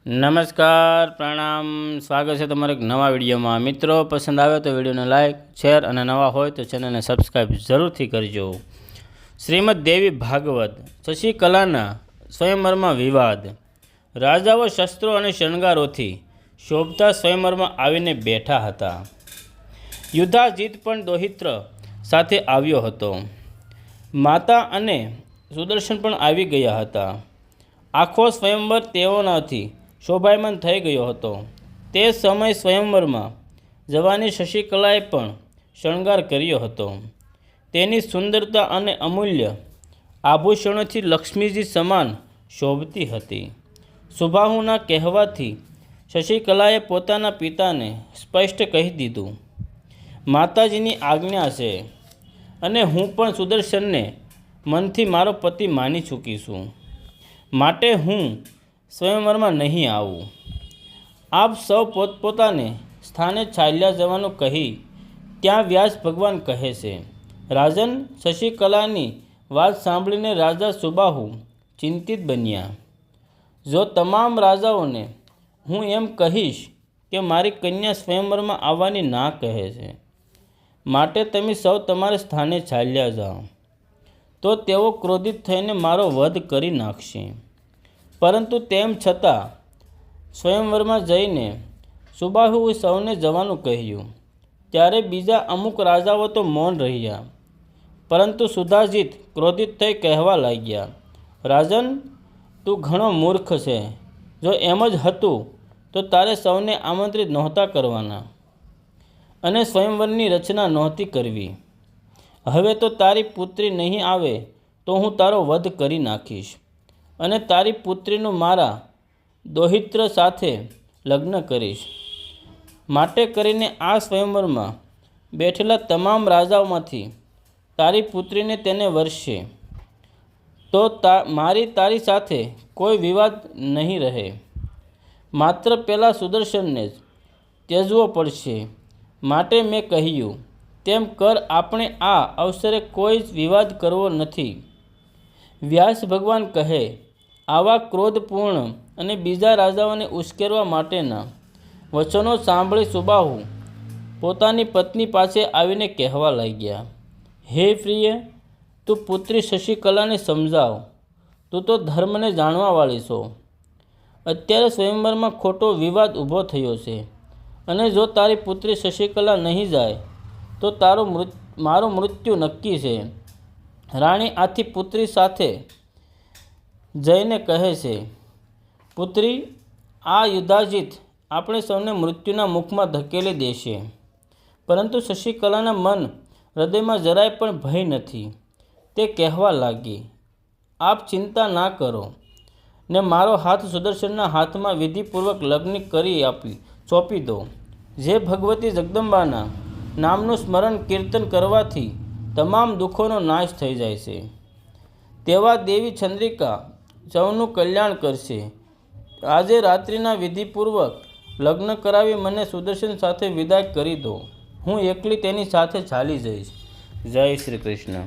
નમસ્કાર, પ્રણામ, સ્વાગત છે તમારા એક નવા વિડીયોમાં। મિત્રો પસંદ આવે તો વિડીયોને લાઇક, શેર અને નવા હોય તો ચેનલને સબસ્ક્રાઈબ જરૂરથી કરજો। શ્રીમદ દેવી ભાગવત। શશિકલાના સ્વયંવરમાં વિવાદ। રાજાઓ શસ્ત્રો અને શણગારોથી શોભતા સ્વયંવરમાં આવીને બેઠા હતા। યુધાજીત પણ દૌહિત્ર સાથે આવ્યો હતો। માતા અને સુદર્શન પણ આવી ગયા હતા। આખો સ્વયંવર તેઓનાથી શોભાયમાન થઈ ગયો હતો। તે સમય સ્વયંવરમાં જવાની શશિકલાએ પણ શણગાર કર્યો હતો। તેની સુંદરતા અને અમૂલ્ય આભૂષણોથી લક્ષ્મીજી સમાન શોભતી હતી। સુબાહુના કહેવાથી શશિકલાએ પોતાના પિતાને સ્પષ્ટ કહી દીધું, માતાજીની આજ્ઞા છે અને હું પણ સુદર્શનને મનથી મારો પતિ માની ચૂકી છું, માટે હું સ્વયંવરમાં નહીં આવું। આપ સૌ પોતપોતાને સ્થાને ચાલ્યા જવાનું કહી ત્યાં વ્યાસ ભગવાન કહે છે। રાજન, શશિકલાની વાત સાંભળીને રાજા સુબાહુ ચિંતિત બન્યા। જો તમામ રાજાઓને હું એમ કહીશ કે મારી કન્યા સ્વયંવરમાં આવવાની ના કહે છે, માટે તમે સૌ તમારા સ્થાને ચાલ્યા જાઓ, તો તેઓ ક્રોધિત થઈને મારો વધ કરી નાખશે। પરંતુ તેમ છતાં સ્વયંવરમાં જઈને સુબાહુએ સૌને જવાનું કહ્યું। ત્યારે બીજા અમુક રાજાઓ તો મૌન રહ્યા, પરંતુ સુધાજીત ક્રોધિત થઈ કહેવા લાગ્યા, રાજન, તું ઘણો મૂર્ખ છે। જો એમ જ હતું તો તારે સૌને આમંત્રિત નહોતા કરવાના અને સ્વયંવરની રચના નહોતી કરવી। હવે તો તારી પુત્રી નહીં આવે તો હું તારો વધ કરી નાખીશ અને તારી પુત્રીનું મારા દૌહિત્ર સાથે લગ્ન કરીશ। માટે કરીને આ સ્વયંવરમાં બેઠેલા તમામ રાજાઓમાંથી તારી પુત્રીને તેને વરસશે, તો તારી સાથે કોઈ વિવાદ નહીં રહે। માત્ર પેલા સુદર્શનને જ ત્યજવો પડશે। માટે મેં કહ્યું તેમ કર, આપણે આ અવસરે કોઈ જ વિવાદ કરવો નથી। વ્યાસ ભગવાન કહે, આવા ક્રોધપૂર્ણ અને બીજા રાજાઓને ઉશ્કેરવા માટેના વચનો સાંભળી સુબાહુ પોતાની પત્ની પાસે આવીને કહેવા લાગ્યા, હે પ્રિય, તું પુત્રી શશિકલાને સમજાવ। તું તો ધર્મને જાણવાવાળી છો। અત્યારે સ્વયંવરમાં ખોટો વિવાદ ઊભો થયો છે અને જો તારી પુત્રી શશિકલા નહીં જાય તો મારું મૃત્યુ નક્કી છે। રાણી આથી પુત્રી સાથે જઈને કહે છે, પુત્રી, આ યુધાજીત આપણે સૌને મૃત્યુના મુખમાં ધકેલી દેશે, પરંતુ શશિકલાના મન હૃદયમાં જરાય પણ ભય નથી। તે કહેવા લાગી, આપ ચિંતા ના કરો ને મારો હાથ સુદર્શનના હાથમાં વિધિપૂર્વક લગ્ન કરી સોંપી દો। જે ભગવતી જગદંબાના નામનું સ્મરણ કીર્તન કરવાથી તમામ દુઃખોનો નાશ થઈ જાય છે, તેવા દેવી ચંદ્રિકા સૌનું કલ્યાણ કરશે। આજે રાત્રિના વિધિપૂર્વક લગ્ન કરાવી મને સુદર્શન સાથે વિદાય કરી દો। હું એકલી તેની સાથે ચાલી જઈશ। જય શ્રી કૃષ્ણ।